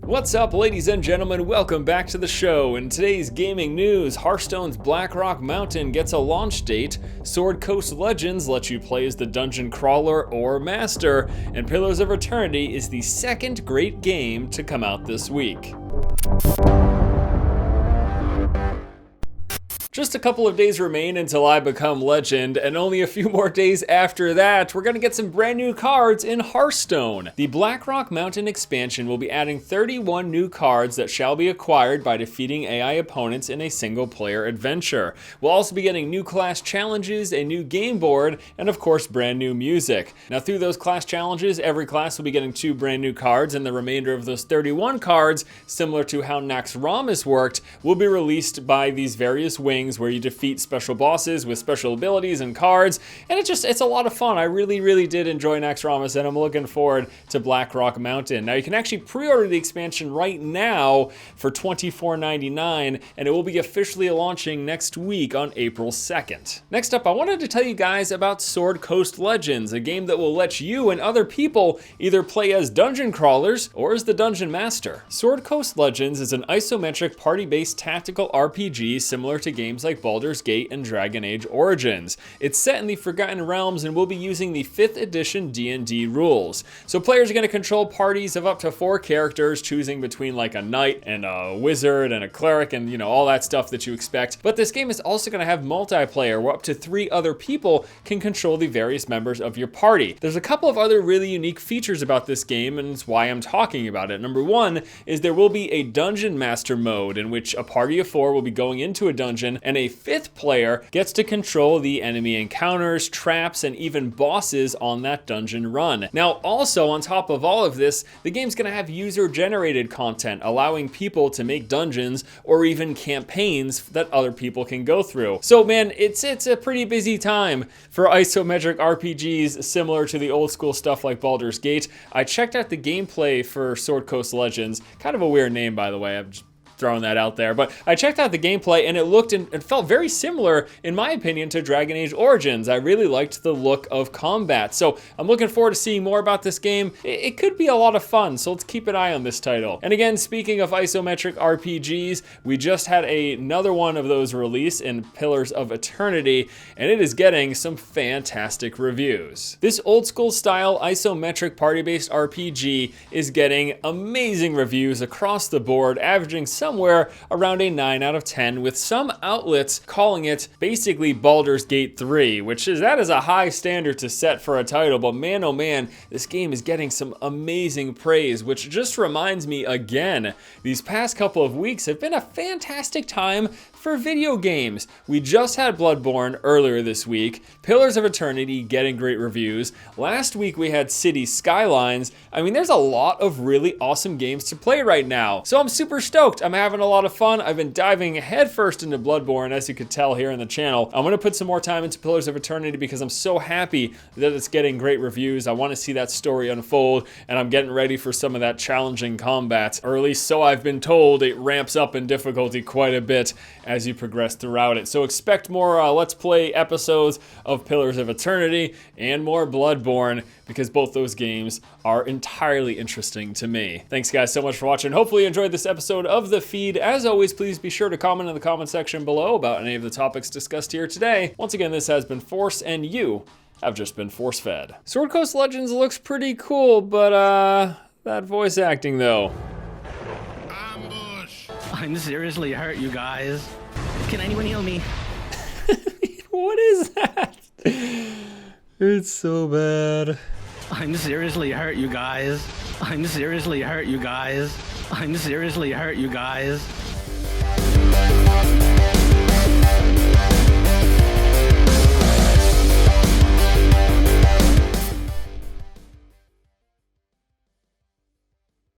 What's up, ladies and gentlemen? Welcome back to the show. In today's gaming news, Hearthstone's Blackrock Mountain gets a launch date, Sword Coast Legends lets you play as the dungeon crawler or master, and Pillars of Eternity is the second great game to come out this week. Just a couple of days remain until I become legend, and only a few more days after that, we're gonna get some brand new cards in Hearthstone. The Blackrock Mountain expansion will be adding 31 new cards that shall be acquired by defeating AI opponents in a single-player adventure. We'll also be getting new class challenges, a new game board, and of course, brand new music. Now, through those class challenges, every class will be getting 2 brand new cards, and the remainder of those 31 cards, similar to how Naxxramas worked, will be released by these various wings where you defeat special bosses with special abilities and cards, and it's a lot of fun. I really did enjoy Naxxramas, and I'm looking forward to Blackrock Mountain. Now, you can actually pre-order the expansion right now for $24.99, and it will be officially launching next week on April 2nd. Next up, I wanted to tell you guys about Sword Coast Legends, a game that will let you and other people either play as dungeon crawlers or as the dungeon master. Sword Coast Legends is an isometric party-based tactical RPG similar to games like Baldur's Gate and Dragon Age Origins. It's set in the Forgotten Realms and will be using the 5th edition D&D rules. So players are going to control parties of up to 4 characters, choosing between like a knight and a wizard and a cleric and all that stuff that you expect. But this game is also going to have multiplayer where up to 3 other people can control the various members of your party. There's a couple of other really unique features about this game, and it's why I'm talking about it. Number 1 is there will be a dungeon master mode in which a party of 4 will be going into a dungeon, and a 5th player gets to control the enemy encounters, traps, and even bosses on that dungeon run. Now, also on top of all of this, the game's gonna have user-generated content, allowing people to make dungeons or even campaigns that other people can go through. So man, it's a pretty busy time for isometric RPGs similar to the old school stuff like Baldur's Gate. I checked out the gameplay for Sword Coast Legends, kind of a weird name by the way, I'm just throwing that out there, but I checked out the gameplay and it looked and felt very similar, in my opinion, to Dragon Age Origins. I really liked the look of combat, so I'm looking forward to seeing more about this game. It could be a lot of fun, so let's keep an eye on this title. And again, speaking of isometric RPGs, we just had another one of those release in Pillars of Eternity, and it is getting some fantastic reviews. This old school style isometric party-based RPG is getting amazing reviews across the board, averaging somewhere around a 9 out of 10, with some outlets calling it basically Baldur's Gate 3, that is a high standard to set for a title, but man oh man, this game is getting some amazing praise, which just reminds me again, these past couple of weeks have been a fantastic time for video games. We just had Bloodborne earlier this week, Pillars of Eternity getting great reviews. Last week we had City Skylines. I mean, there's a lot of really awesome games to play right now, so I'm super stoked. I'm having a lot of fun. I've been diving headfirst into Bloodborne, as you could tell here in the channel. I'm gonna put some more time into Pillars of Eternity because I'm so happy that it's getting great reviews. I want to see that story unfold, and I'm getting ready for some of that challenging combat, or at least so I've been told. It ramps up in difficulty quite a bit as you progress throughout it. So expect more Let's Play episodes of Pillars of Eternity and more Bloodborne, because both those games are entirely interesting to me. Thanks guys so much for watching. Hopefully you enjoyed this episode of the feed. As always, please be sure to comment in the comment section below about any of the topics discussed here today. Once again, this has been Force, and you have just been force-fed. Sword Coast Legends looks pretty cool, but that voice acting though. Ambush! I'm seriously hurt, you guys. Can anyone heal me? What is that? It's so bad. I'm seriously hurt, you guys. I'm seriously hurt, you guys. I'm seriously hurt, you guys.